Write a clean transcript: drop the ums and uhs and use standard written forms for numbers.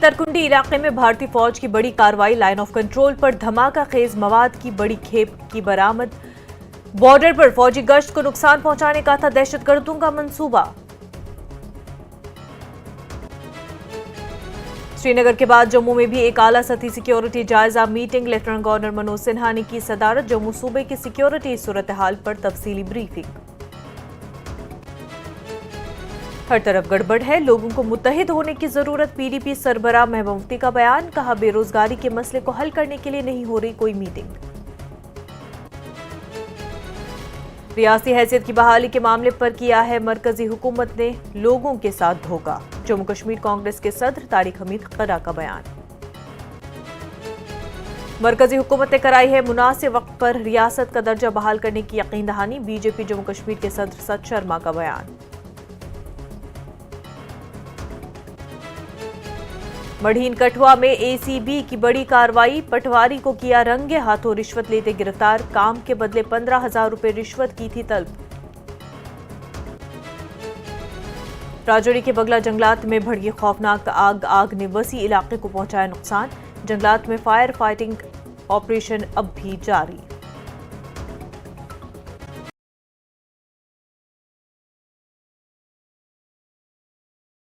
तरकुंडी इलाके में भारतीय फौज की बड़ी कार्रवाई, लाइन ऑफ कंट्रोल पर धमाका खेज मवाद की बड़ी खेप की बरामद। बॉर्डर पर फौजी गश्त को नुकसान पहुंचाने का था दहशतगर्दों का मंसूबा। श्रीनगर के बाद जम्मू में भी एक आला सतही सिक्योरिटी जायजा meeting, lieutenant governor Manoj Sinha ने की सदारत। जम्मू सूबे की सिक्योरिटी सूरत हाल पर तफसीली ब्रीफिंग। हर तरफ गड़बड़ है, लोगों को मुत्तहिद होने की जरूरत। पीडीपी सरबराह महबूबा मुफ्ती का बयान, कहा बेरोजगारी के मसले को हल करने के लिए नहीं हो रही कोई मीटिंग। रियासती हैसियत की बहाली के मामले पर किया है मरकजी हुकूमत ने लोगों के साथ धोखा। जम्मू कश्मीर कांग्रेस के सदर तारिक हमीद करा का बयान। मरकजी हुकूमत ने कराई है मुनासिब वक्त पर रियासत का दर्जा बहाल करने की यकीन दहानी। बीजेपी जम्मू कश्मीर के सदर सत शर्मा का बयान। मढ़ीन कठुआ में एसीबी की बड़ी कार्रवाई, पटवारी को किया रंगे हाथों रिश्वत लेते गिरफ्तार। काम के बदले 15,000 रुपए रिश्वत की थी तलब। राजौरी के बगला जंगलात में भड़की खौफनाक आग ने वसी इलाके को पहुंचाया नुकसान। जंगलात में फायर फाइटिंग ऑपरेशन अब भी जारी।